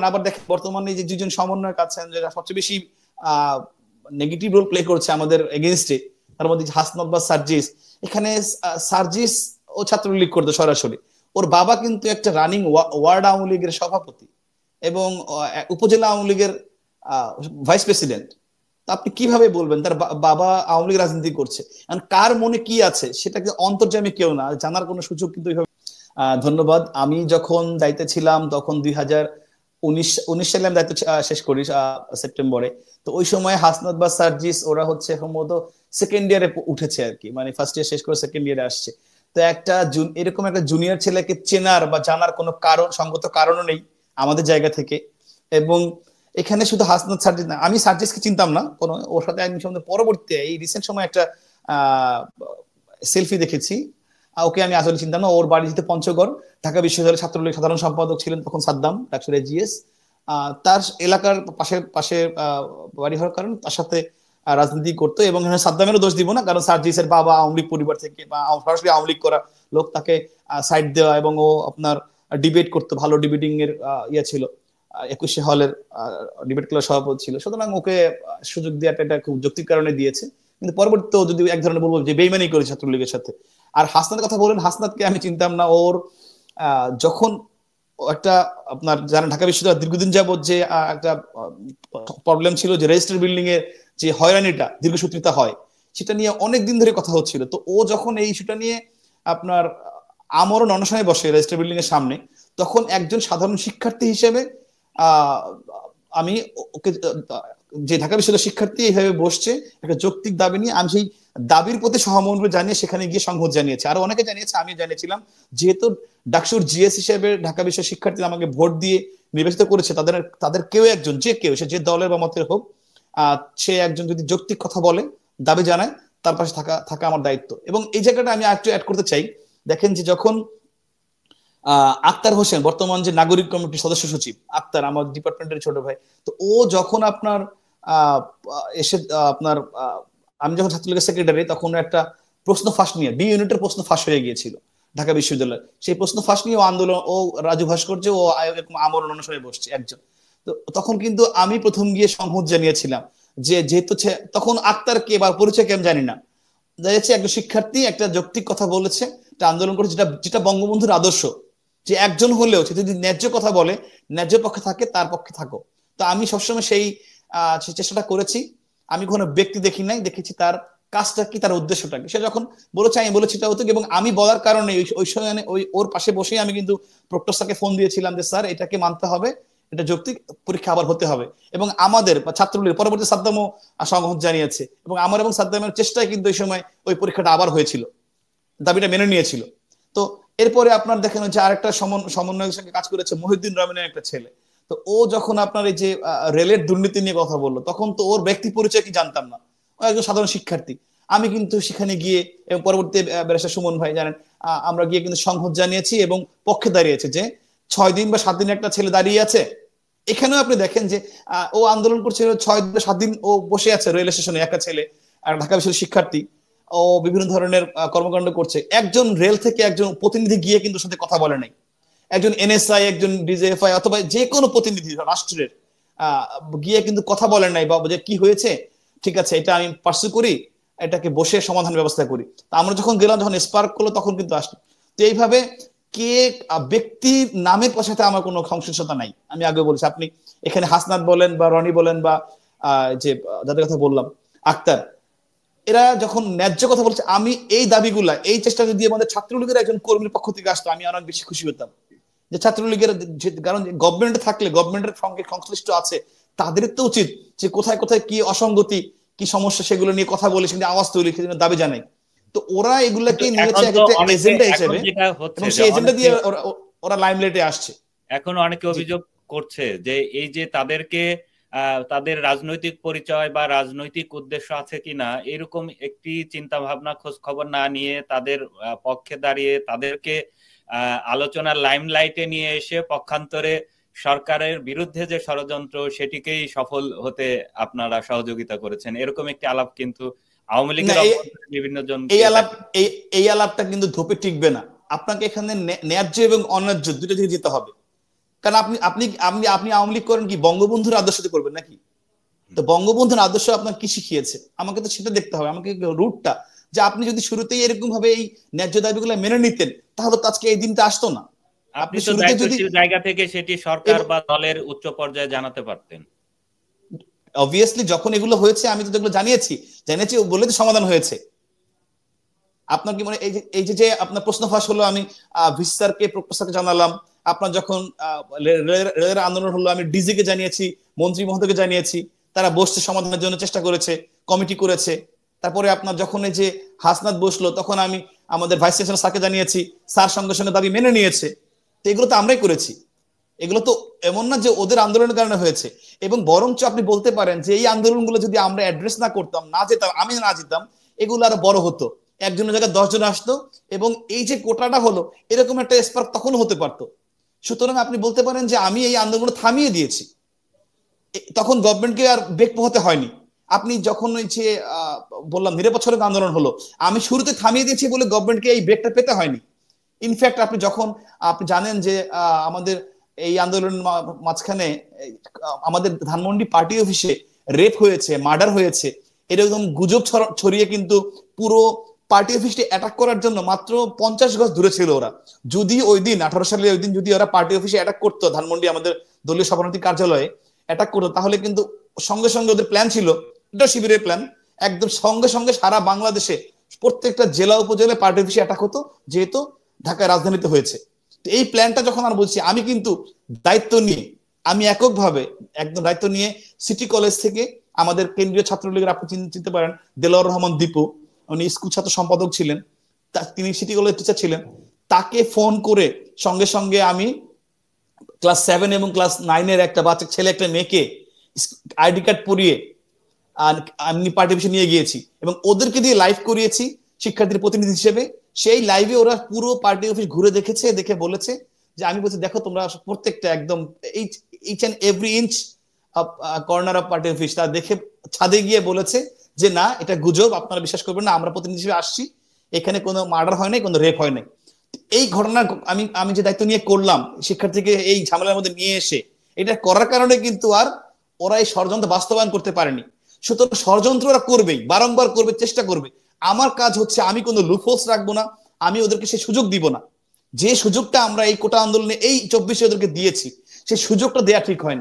আবার দেখেন বর্তমানে যে দুজন সমন্বয়ক আছেন যারা সবচেয়ে বেশি নেগেটিভ রোল প্লে করছে আমাদের এগেনস্টে, তার মধ্যে হাসনাত বা সার্জিস। এখানে সার্জিস ও ছাত্রলীগ করতো সরাসরি, ওর বাবা কিন্তু একটা রানিং ওয়ার্ড আওয়ামী লীগের সভাপতি এবং উপজেলা আওয়ামী লীগের ভাইস প্রেসিডেন্ট। আপনি কিভাবে বলবেন তার বাবা আওয়ামী লীগ রাজনীতি করছে? কার মনে কি আছে সেটাকে অন্তর্যামী কেউ না জানার কোনো সুযোগ কিন্তু। ধন্যবাদ। আমি যখন দায়িত্বে ছিলাম তখন 2019 সালে আমি দায়িত্ব শেষ করি সেপ্টেম্বরে। তো ওই সময় হাসনাত বা সার্জিস ওরা হচ্ছে সম্ভবত সেকেন্ড ইয়ারে উঠেছে আর কি, মানে ফার্স্ট ইয়ার শেষ করে সেকেন্ড ইয়ারে আসছে। তো একটা এরকম একটা জুনিয়র ছেলেকে চেনার বা জানার কোনো কারণ, সঙ্গত কারণও নেই আমাদের জায়গা থেকে। এবং এখানে শুধু হাসনাত সার্জিস না, আমি সার্জিসকে চিনতাম না কোনো, ওর সাথে আমি পরবর্তীতে এই রিসেন্ট সময় একটা সেলফি দেখেছি। ওকে আমি আসলে চিন্তা না, ওর বাড়ি যেতে পঞ্চগড়, ঢাকা বিশ্ববিদ্যালয়ের ছাত্রলীগ সাধারণ সম্পাদক ছিলেন তখন সাদ্দাম ডাকসুর জিএস। তার এলাকার পাশে পাশে বাড়ি হওয়ার কারণে তার সাথে রাজনীতি করতো। এবং সাদ্দামেরও দোষ দিব না, কারণ সার্জিসের বাবা আওয়ামী লীগ পরিবার থেকে বা সরাসরি আওয়ামী লীগ করা লোক, তাকে সাইড দেওয়া এবং ও আপনার ডিবেট করতো, ভালো ডিবেটিং এর ইয়ে ছিল, 21শে হলের ডিবেট ক্লাব সভাপতি ছিল। সুতরাং ওকে সুযোগ দেওয়াটা এটা খুব যৌক্তিক কারণে দিয়েছে। কিন্তু পরবর্তীতে যদি এক ধরনের বলবো যে বেইমানি করে ছাত্রলীগের সাথে। আর হাসনাতের কথা বলেন, হাসনাতকে আমি চিনতাম না। ওর যখন একটা আপনার জানেন ঢাকা বিশ্ববিদ্যালয় দীর্ঘদিন যাবত যে একটা প্রবলেম ছিল যে রেজিস্টার বিল্ডিং এর যে হয়রানিটা দীর্ঘসূত্রিতা হয়, সেটা নিয়ে অনেক দিন ধরে কথা হচ্ছিল। তো ও যখন এই ইস্যুটা নিয়ে আপনার আমরণ অনশনে বসে রেজিস্টার বিল্ডিং এর সামনে, তখন একজন সাধারণ শিক্ষার্থী হিসেবে আহ আমি ওকে, যে ঢাকা বিশ্ববিদ্যালয়ের শিক্ষার্থী এইভাবে বসছে একটা যৌক্তিক দাবি নিয়ে, আমি সেই দাবির প্রতি সহমর্ম জানিয়ে সেখানে গিয়ে সংহত জানিয়েছে। আর অনেকে জানিয়েছে, আমি জানিয়েছিলাম। যেহেতু ডাকসুর জিএস হিসেবে ঢাকা বিশ্বের শিক্ষার্থীরা আমাকে ভোট দিয়ে নির্বাচিত করেছে, তাদের তাদের কেউ একজন, যে কেউ, সে যে দলের বা মতের হোক, সে একজন যদি যৌক্তিক কথা বলে, দাবি জানায়, তার পাশে থাকা থাকা আমার দায়িত্ব। এবং এই জায়গাটা আমি একটু অ্যাড করতে চাই। দেখেন যে যখন আক্তার হোসেন, বর্তমান যে নাগরিক কমিটির সদস্য সচিব আক্তার, আমার ডিপার্টমেন্টের ছোট ভাই, তো ও যখন আপনার এসে আপনার আমি যখন ছাত্রলীগের সেক্রেটারি, তখন একটা প্রশ্ন ফাঁস নিয়ে বি ইউনিটের প্রশ্ন ফাঁস হয়ে গিয়েছিল ঢাকা বিশ্ববিদ্যালয়। সেই প্রশ্ন ফাঁস নিয়ে ও আন্দোলন, ও রাজু ভাস্কর্য ও আমরণ অনুসারে বসছে একজন। তো তখন কিন্তু আমি প্রথম গিয়ে সংহত জানিয়েছিলাম যে যেহেতু তখন আক্তার কে বা পরিচয় কে আমি জানি না, দেখা যাচ্ছে একজন শিক্ষার্থী একটা যৌক্তিক কথা বলেছে, একটা আন্দোলন করেছে, যেটা যেটা বঙ্গবন্ধুর আদর্শ, যে একজন হলেও সে যদি ন্যায্য কথা বলে, ন্যায্য পক্ষে থাকে, তার পক্ষে থাকো। তো আমি সবসময় সেই চেষ্টাটা করেছি। আমি কোনো ব্যক্তি দেখি নাই, দেখেছি তার কাজটা কি, তার উদ্দেশ্যটা কি। সে যখন বলেছে আমি বলেছি এটা হতো, এবং আমি বলার কারণে ওই সময় ওই ওর পাশে বসেই আমি কিন্তু প্রক্টর স্যারকে ফোন দিয়েছিলাম যে স্যার এটাকে মানতে হবে, এটা যৌক্তিক, পরীক্ষা আবার হতে হবে। এবং আমাদের ছাত্রলীগ পরবর্তী সাদ্দামও সংহত জানিয়েছে, এবং আমার এবং সাদ্দামের চেষ্টায় কিন্তু ওই সময় ওই পরীক্ষাটা আবার হয়েছিল, দাবিটা মেনে নিয়েছিল। তো এরপরে আপনার দেখেন যে আরেকটা সমন্বয়ের সঙ্গে কাজ করেছে মহিউদ্দিন রহমানের একটা ছেলে। তো ও যখন আপনার এই যে রেলের দুর্নীতি নিয়ে কথা বললো, তখন তো ওর ব্যক্তি পরিচয় কি জানতাম না, ও একজন সাধারণ শিক্ষার্থী। আমি কিন্তু সেখানে গিয়ে এবং পরবর্তী ব্যারিস্টার সুমন ভাই জানেন, আমরা গিয়ে কিন্তু সংহত জানিয়েছি এবং পক্ষে দাঁড়িয়েছে যে 6 দিন বা 7 দিন একটা ছেলে দাঁড়িয়ে আছে। এখানেও আপনি দেখেন যে ও আন্দোলন করছিল 6 দিন 7 দিন ও বসে আছে রেল স্টেশনে, একটা ছেলে, আর ঢাকা বিশ্ববিদ্যালয়ের শিক্ষার্থী, ও বিভিন্ন ধরনের কর্মকাণ্ড করছে। একজন রেল থেকে একজন প্রতিনিধি গিয়ে কিন্তু সাথে কথা বলে নাই। একজন এনএসআই, একজন ডিজিএফআই অথবা যে কোনো প্রতিনিধি রাষ্ট্রের গিয়ে কিন্তু কথা বলেন নাই, বা যে কি হয়েছে, ঠিক আছে এটা আমি পার্সু করি, এটাকে বসে সমাধান ব্যবস্থা করি। তা আমরা যখন গেলাম, যখন স্পার্ক করলো, তখন কিন্তু আসলো। তো এইভাবে কে ব্যক্তির নামের সাথে আমার কোনো সংশ্লিষ্টতা নাই। আমি আগে বলছি, আপনি এখানে হাসনাত বলেন বা রনি বলেন বা যে যাদের কথা বললাম আক্তার, এরা যখন ন্যায্য কথা বলছে, আমি এই দাবিগুলা, এই চেষ্টা যদি আমাদের ছাত্রলীগের একজন কর্মীর পক্ষ থেকে আসতো, আমি অনেক বেশি খুশি হতাম। যে ছাত্রলীগের, কারণ গভর্নমেন্টে থাকলে, গভর্নমেন্টের সঙ্গে সংশ্লিষ্ট আছে, তাদের তো উচিত যে কোথায় কোথায় কি অসঙ্গতি, কি সমস্যা, সেগুলো নিয়ে কথা বলে, সেখানে আওয়াজ তৈরি, সেখানে দাবি জানাই। তো ওরা এগুলাকে নিয়েছে একটা এজেন্ডা হিসেবে, এবং সেই এজেন্ডা দিয়ে ওরা লাইমলাইটে আসছে। এখন অনেকে অভিযোগ করছে যে এই যে তাদেরকে তাদের রাজনৈতিক পরিচয় বা রাজনৈতিক উদ্দেশ্য আছে কিনা এরকম একটি চিন্তা ভাবনা খোঁজ খবর না নিয়ে, তাদের পক্ষে দাঁড়িয়ে তাদেরকে আলোচনার লাইমলাইটে নিয়ে এসে পক্ষান্তরে সরকারের বিরুদ্ধে যে ষড়যন্ত্র, সেটিকেই সফল হতে আপনারা সহযোগিতা করেছেন, এরকম একটি আলাপ কিন্তু আওয়ামী লীগের বিভিন্ন জন, এই আলাপটা কিন্তু ধোপে টিকবে না। আপনাকে এখানে ন্যায্য এবং অন্যায্য দুটো দিকে যেতে হবে। কারণ আপনি আপনি আপনি আপনি আওয়ামী লীগ করেন কি বঙ্গবন্ধুর আদর্শতে করবেন নাকি? তো বঙ্গবন্ধুর আদর্শ আপনার কি শিখিয়েছে, আমাকে তো সেটা দেখতে হবে, আমাকে রুটটা, যে আপনি যদি শুরুতেই এরকম ভাবে এই ন্যায্য দাবিগুলো মেনে নিতেন তাহলে তো আজকে এই দিনটা আসতো না। আপনি তো শুরুতে যদি দায়িত্বশীল জায়গা থেকে সেটি সরকার বা দলের উচ্চ পর্যায়ে জানাতে পারতেন। অবভিয়াসলি যখন এগুলো হয়েছে আমি তো এগুলো জানিয়েছি, বলে তো সমাধান হয়েছে। আপনার কি মানে এই যে আপনার প্রশ্ন ফাঁস হলো, আমি ভিসি স্যারকে প্রফেসরকে জানালাম। আপনার যখন রেলের আন্দোলন হলো আমি ডিজি কে জানিয়েছি, মন্ত্রী মহোদয়কে জানিয়েছি, তারা বসতে সমাধানের জন্য চেষ্টা করেছে, কমিটি করেছে। তারপরে আপনার যখন এই যে হাসনাত বসলো তখন আমি আমাদের ভাইস চ্যান্সেলর স্যারকে জানিয়েছি, স্যার সঙ্গে সঙ্গে দাবি মেনে নিয়েছে। তো এগুলো তো আমরাই করেছি, এগুলো তো এমন না যে ওদের আন্দোলনের কারণে হয়েছে। এবং বরঞ্চ আপনি বলতে পারেন যে এই আন্দোলনগুলো যদি আমরা অ্যাড্রেস না করতাম, না যেতাম, আমি না যেতাম, এগুলো আরো বড় হতো, একজনের জায়গায় 10 জন আসতো, এবং এই যে কোটাটা হলো এরকম একটা স্পার্ক তখন হতে পারতো। সুতরাং আপনি বলতে পারেন যে আমি এই আন্দোলন থামিয়ে দিয়েছি, তখন গভর্নমেন্টকে আর বেগ পোহাতে হয়নি। আপনি যখন ওই যে বললাম নিরপেক্ষ আন্দোলন হলো, আমি শুরুতে থামিয়ে দিয়েছি বলে গভর্নমেন্টকে এই বেগটা পেতে হয়নি। ইনফ্যাক্ট আপনি যখন আপনি জানেন যে আমাদের এই আন্দোলন মাঝখানে আমাদের ধানমন্ডি পার্টি অফিসে রেপ হয়েছে, মার্ডার হয়েছে, এরকম গুজব ছড়িয়ে কিন্তু পুরো পার্টি অফিসটি অ্যাটাক করার জন্য মাত্র 50 গজ দূরে ছিল ওরা। যদি ওই দিন 18 সালে ওই দিন যদি ওরা পার্টি অফিসে অ্যাটাক করতো, ধানমন্ডি আমাদের দলীয় সভাপতি কার্যালয়ে অ্যাটাক করতো, তাহলে কিন্তু সঙ্গে সঙ্গে ওদের প্ল্যান ছিল, এটা শিবিরের প্ল্যান, একদম সঙ্গে সঙ্গে সারা বাংলাদেশে প্রত্যেকটা জেলা উপজেলায় পার্টি অফিসে অ্যাটাক হতো, যেহেতু ঢাকায় রাজধানীতে হয়েছে। তো এই প্ল্যানটা যখন আর বলছি, আমি কিন্তু দায়িত্ব নিয়ে, আমি এককভাবে একদম দায়িত্ব নিয়ে সিটি কলেজ থেকে আমাদের কেন্দ্রীয় ছাত্রলীগের, আপনি চিনতে পারেন দেলোয়ার রহমান দীপু, উনি স্কুল ছাত্র সম্পাদক ছিলেন, তিনি সিটি কলেজ টিচার ছিলেন, তাকে ফোন করে সঙ্গে সঙ্গে আমি ক্লাস 7 এবং ক্লাস 9-এর একটা বাচ্চা ছেলে একটা মেয়েকে আইডি কার্ড পরিয়ে আমি পার্টি অফিসে নিয়ে গিয়েছি এবং ওদেরকে দিয়ে লাইভ করিয়েছি শিক্ষার্থীর প্রতিনিধি হিসেবে। সেই লাইভে ওরা পুরো পার্টি অফিস ঘুরে দেখেছে, দেখে বলেছে যে, আমি বলছি দেখো তোমরা প্রত্যেকটা একদম each and every inch corner of party office, তা দেখে ছাদে গিয়ে বলেছে যে না এটা গুজব, আপনারা বিশ্বাস করবেন না, আমরা প্রতিনিধি হিসেবে আসছি, এখানে কোনো মার্ডার হয় নাই, কোনো রেপ হয় নাই। এই ঘটনা আমি আমি যে দায়িত্ব নিয়ে করলাম শিক্ষার্থীকে এই ঝামেলার মধ্যে নিয়ে এসে, এটা করার কারণে কিন্তু আর ওরা এই ষড়যন্ত্র বাস্তবায়ন করতে পারেনি। সুতরাং ষড়যন্ত্র ওরা করবেই, বারংবার করবে, চেষ্টা করবে। আমার কাজ হচ্ছে আমি কোনো লুপহোলস রাখবো না, আমি ওদেরকে সেই সুযোগ দিব না। যে সুযোগটা আমরা এই কোটা আন্দোলনে এই 24-এ ওদেরকে দিয়েছি, সেই সুযোগটা দেয়া ঠিক হয় না।